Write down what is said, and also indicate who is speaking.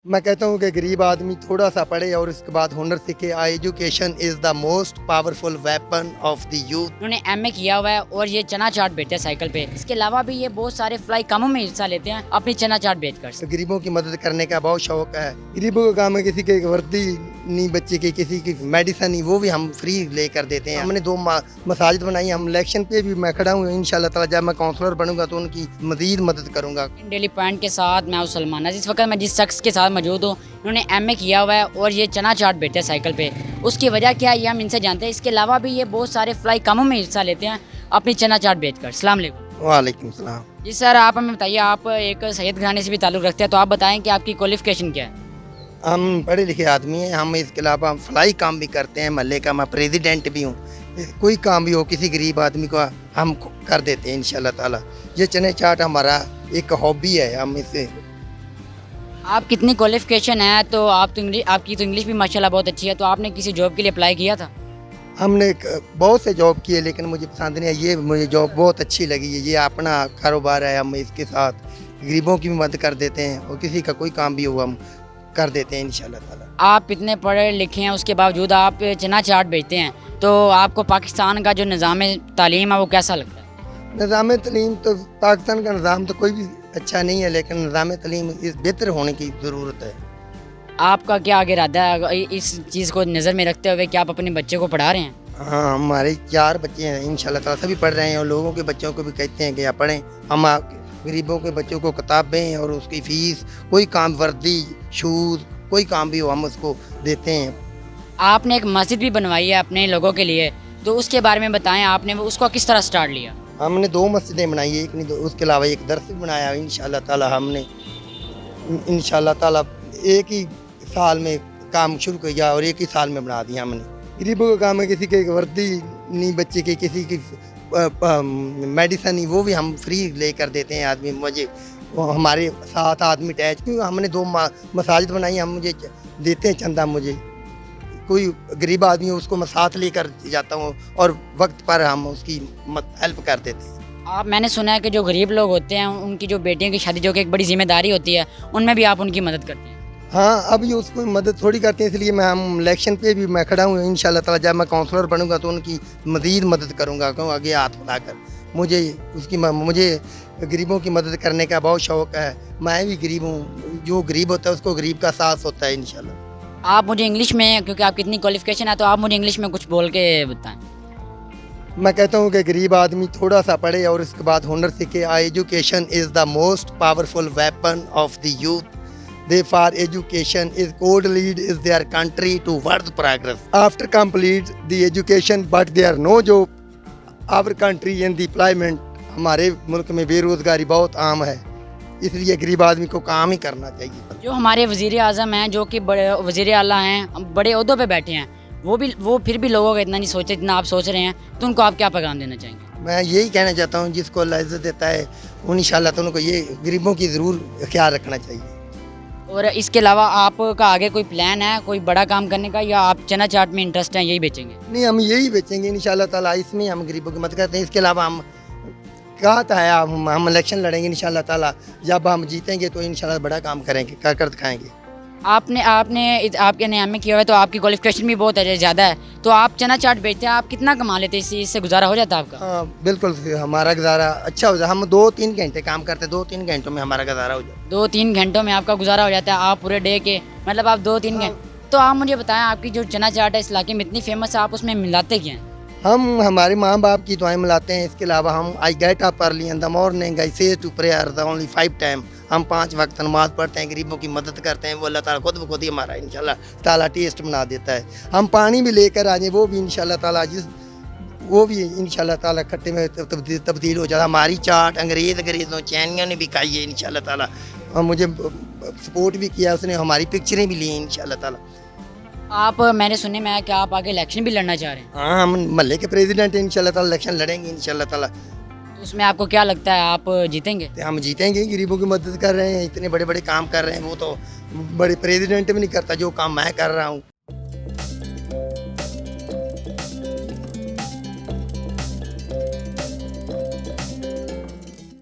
Speaker 1: میں کہتا ہوں کہ غریب آدمی تھوڑا سا پڑھے اور اس کے بعد ہنر سیکھے. Education is the most powerful weapon of the youth.
Speaker 2: انہوں نے ایم اے کیا ہوا ہے اور یہ چنا چاٹ بیچتے ہیں سائیکل پہ. اس کے علاوہ بھی یہ بہت سارے فلائی کاموں میں حصہ لیتے ہیں اپنی چنا چاٹ بیچ کر.
Speaker 1: غریبوں کی مدد کرنے کا بہت شوق ہے. غریبوں کا کام ہے, کسی کے وردی نہیں, بچے کی کسی کی میڈیسن نہیں, وہ بھی ہم فری لے کر دیتے ہیں. ہم نے 2 مساجد بنائی. ہم الیکشن پہ بھی میں کھڑا ہوں. انشاءاللہ تعالی جب میں کونسلر بنوں گا تو ان کی مزید مدد کروں گا.
Speaker 2: ڈیلی پوائنٹ کے ساتھ میں سلمانہ, جس وقت میں جس شخص کے ساتھ موجود ہوں, انہوں نے ایم اے کیا ہوا ہے اور یہ چنا چاٹ بیچتے ہیں سائیکل پہ. اس کی وجہ کیا ہے یہ ہم ان سے جانتے ہیں. اس کے علاوہ بھی یہ بہت سارے فلائی کاموں میں حصہ لیتے ہیں اپنی چنا چاٹ بیچ کر. السلام علیکم.
Speaker 1: وعلیکم السلام.
Speaker 2: جی سر, آپ ہمیں بتائیے, آپ ایک سید گھرانے سے بھی تعلق رکھتے ہیں, تو آپ بتائیں کہ آپ کی کوالیفیکیشن کیا ہے؟
Speaker 1: ہم پڑھے لکھے آدمی ہیں. ہم اس کے علاوہ فلائی کام بھی کرتے ہیں. محلے کا میں پریزیڈنٹ بھی ہوں. کوئی کام بھی ہو کسی غریب آدمی کو ہم کر دیتے ہیں انشاءاللہ تعالی. یہ چنے چاٹ ہمارا ایک ہابی ہے. ہم اس سے
Speaker 2: آپ کتنی کوالیفیکیشن ہے؟ تو آپ کی تو انگلش بھی ماشاءاللہ بہت اچھی ہے. تو آپ نے کسی جاب کے لیے اپلائی کیا تھا؟
Speaker 1: ہم نے بہت سے جاب کیے لیکن مجھے پسند نہیں ہے. یہ مجھے جاب بہت اچھی لگی ہے. یہ اپنا کاروبار ہے. ہم اس کے ساتھ غریبوں کی بھی مدد کر دیتے ہیں اور کسی کا کوئی کام بھی ہو ہم کر دیتے ہیں انشاءاللہ تعالی.
Speaker 2: آپ اتنے پڑھے لکھے ہیں, اس کے باوجود آپ چنا چاٹ بیچتے ہیں, تو آپ کو پاکستان کا جو نظام تعلیم ہے وہ کیسا لگتا ہے؟
Speaker 1: نظام تعلیم تو پاکستان کا نظام تو کوئی بھی اچھا نہیں ہے, لیکن نظام تعلیم بہتر ہونے کی ضرورت ہے.
Speaker 2: آپ کا کیا آگے ارادہ ہے اس چیز کو نظر میں رکھتے ہوئے کہ آپ اپنے بچے کو پڑھا رہے ہیں؟
Speaker 1: ہاں, ہمارے 4 بچے ہیں انشاءاللہ تعالی. سبھی پڑھ رہے ہیں اور لوگوں کے بچوں کو بھی کہتے ہیں کہ آپ پڑھیں. ہم غریبوں کے بچوں کو کتابیں اور اس کی فیس, کوئی کام, وردی, شوز, کوئی کام بھی ہو ہم اس کو دیتے ہیں.
Speaker 2: آپ نے ایک مسجد بھی بنوائی ہے اپنے لوگوں کے لیے, تو اس کے بارے میں بتائیں, آپ نے اس کو کس طرح سٹارٹ لیا؟
Speaker 1: ہم نے 2 مسجدیں بنائی. ایک نہیں, اس کے علاوہ ایک درس بھی بنایا انشاءاللہ تعالی. ہم نے انشاءاللہ تعالی ایک ہی سال میں کام شروع کیا اور ایک ہی سال میں بنا دیا ہم نے. غریبوں کا کام ہے, کسی کے وردی نہیں, بچے کی کسی کی میڈیسن نہیں, وہ بھی ہم فری لے کر دیتے ہیں. آدمی مجھے ہمارے ساتھ آدمی اٹیچ, کیوں ہم نے 2 مساجد بنائی. ہم مجھے دیتے ہیں چندہ. مجھے کوئی غریب آدمی ہو اس کو میں ساتھ لے کر جاتا ہوں اور وقت پر ہم اس کی ہیلپ کر دیتے ہیں.
Speaker 2: میں نے سنا ہے کہ جو غریب لوگ ہوتے ہیں ان کی جو بیٹیوں کی شادی, جو کہ ایک بڑی ذمہ داری ہوتی ہے, ان میں بھی آپ ان کی مدد کرتے ہیں؟
Speaker 1: ہاں, اب یہ اس کو مدد تھوڑی کرتے ہیں, اس لیے ہم الیکشن پہ بھی میں کھڑا ہوں. انشاءاللہ تعالی جب میں کونسلر بنوں گا تو ان کی مزید مدد کروں گا. کیوں آگے ہاتھ بڑھا کر مجھے غریبوں کی مدد کرنے کا بہت شوق ہے. میں بھی غریب ہوں. جو غریب ہوتا ہے اس کو غریب کا احساس ہوتا ہے انشاءاللہ.
Speaker 2: آپ مجھے انگلش میں, کیونکہ آپ کی اتنی کوالیفیکیشن ہے, تو آپ مجھے انگلش میں کچھ بول کے بتائیں.
Speaker 1: میں کہتا ہوں کہ غریب آدمی تھوڑا سا پڑھے اور اس کے بعد ہنر سیکھے. Education is the most powerful weapon of the youth. Therefore, education is code lead is their country towards progress. After complete the education, but there are no job. Our country in the employment. ہمارے ملک میں بے روزگاری بہت عام ہے, اس لیے غریب آدمی کو کام ہی کرنا چاہیے.
Speaker 2: جو ہمارے وزیر اعظم ہیں, جو کہ بڑے وزیر اعلیٰ ہیں, بڑے عہدوں پہ بیٹھے ہیں, وہ پھر بھی لوگوں کا اتنا نہیں سوچتے جتنا آپ سوچ رہے ہیں, تو ان کو آپ کیا پیغام دینا چاہیں گے؟
Speaker 1: میں یہی کہنا چاہتا ہوں, جس کو اللہ عزت دیتا ہے انشاءاللہ تو ان کو یہ غریبوں کی ضرور خیال رکھنا چاہیے.
Speaker 2: اور اس کے علاوہ آپ کا آگے کوئی پلان ہے کوئی بڑا کام کرنے کا, یا آپ چنا چاٹ میں انٹرسٹ ہیں, یہی بیچیں گے؟
Speaker 1: نہیں, ہم یہی بیچیں گے انشاءاللہ تعالیٰ. اس میں ہم غریبوں کی مدد کرتے ہیں. اس کے علاوہ ہم کہا تھا ہم الیکشن لڑیں گے انشاءاللہ تعالیٰ. جب ہم جیتیں گے تو انشاءاللہ بڑا کام کریں گے, کر دکھائیں گے.
Speaker 2: آپ کے نام میں کیا ہوا ہے, تو آپ کی کوالیفیکیشن بھی بہت زیادہ ہے, تو آپ چنا چاٹ بیچتے ہیں, آپ کتنا کما لیتے ہیں؟ اس سے گزارا ہو جاتا ہے آپ کا؟
Speaker 1: ہاں بالکل, ہمارا گزارا اچھا ہو جاتا. ہم 2-3 گھنٹے کام کرتے ہیں, 2-3 گھنٹوں میں ہمارا گزارا ہو جاتا ہے.
Speaker 2: 2-3 گھنٹوں میں آپ کا گزارا ہو جاتا ہے. آپ پورے ڈے کے مطلب آپ 2-3 گھنٹے. تو آپ مجھے بتائیں, آپ کی جو چنا چاٹ ہے اس علاقے میں اتنی فیمس ہے, آپ اس میں ملاتے کیا ہیں؟
Speaker 1: ہم ہمارے ماں باپ کی دعائیں ملاتے ہیں. اس کے علاوہ ہم I get up early in the morning, I say to prayer the only 5 times. ہم 5 وقت نماز پڑھتے ہیں, غریبوں کی مدد کرتے ہیں. وہ اللہ تعالیٰ خود بخود ہی ہمارا انشاءاللہ تعالیٰ ٹیسٹ بنا دیتا ہے. ہم پانی بھی لے کر آ جائیں, وہ بھی انشاءاللہ تعالیٰ وہ بھی انشاءاللہ تعالیٰ کھٹے میں تبدیل ہو جاتا. ہماری چاٹ انگریزوں چینیوں نے بھی کھائی ہے انشاءاللہ تعالیٰ. اور مجھے سپورٹ بھی کیا اس نے, ہماری پکچریں بھی لی ہیں انشاءاللہ تعالیٰ.
Speaker 2: میں نے سننے میں آیا کہ آپ آگے الیکشن بھی لڑنا چاہ رہے ہیں.
Speaker 1: ہاں, ہم محلے کے پریزیڈنٹ ہیں انشاءاللہ تعالیٰ. الیکشن لڑیں گے انشاءاللہ تعالیٰ.
Speaker 2: تو اس میں آپ کو کیا لگتا ہے, آپ جیتیں گے؟
Speaker 1: ہم جیتیں گے. غریبوں کی مدد کر رہے ہیں, اتنے بڑے بڑے کام کر رہے ہیں. وہ تو بڑے پریزیڈنٹ بھی نہیں کرتا جو کام میں کر رہا ہوں.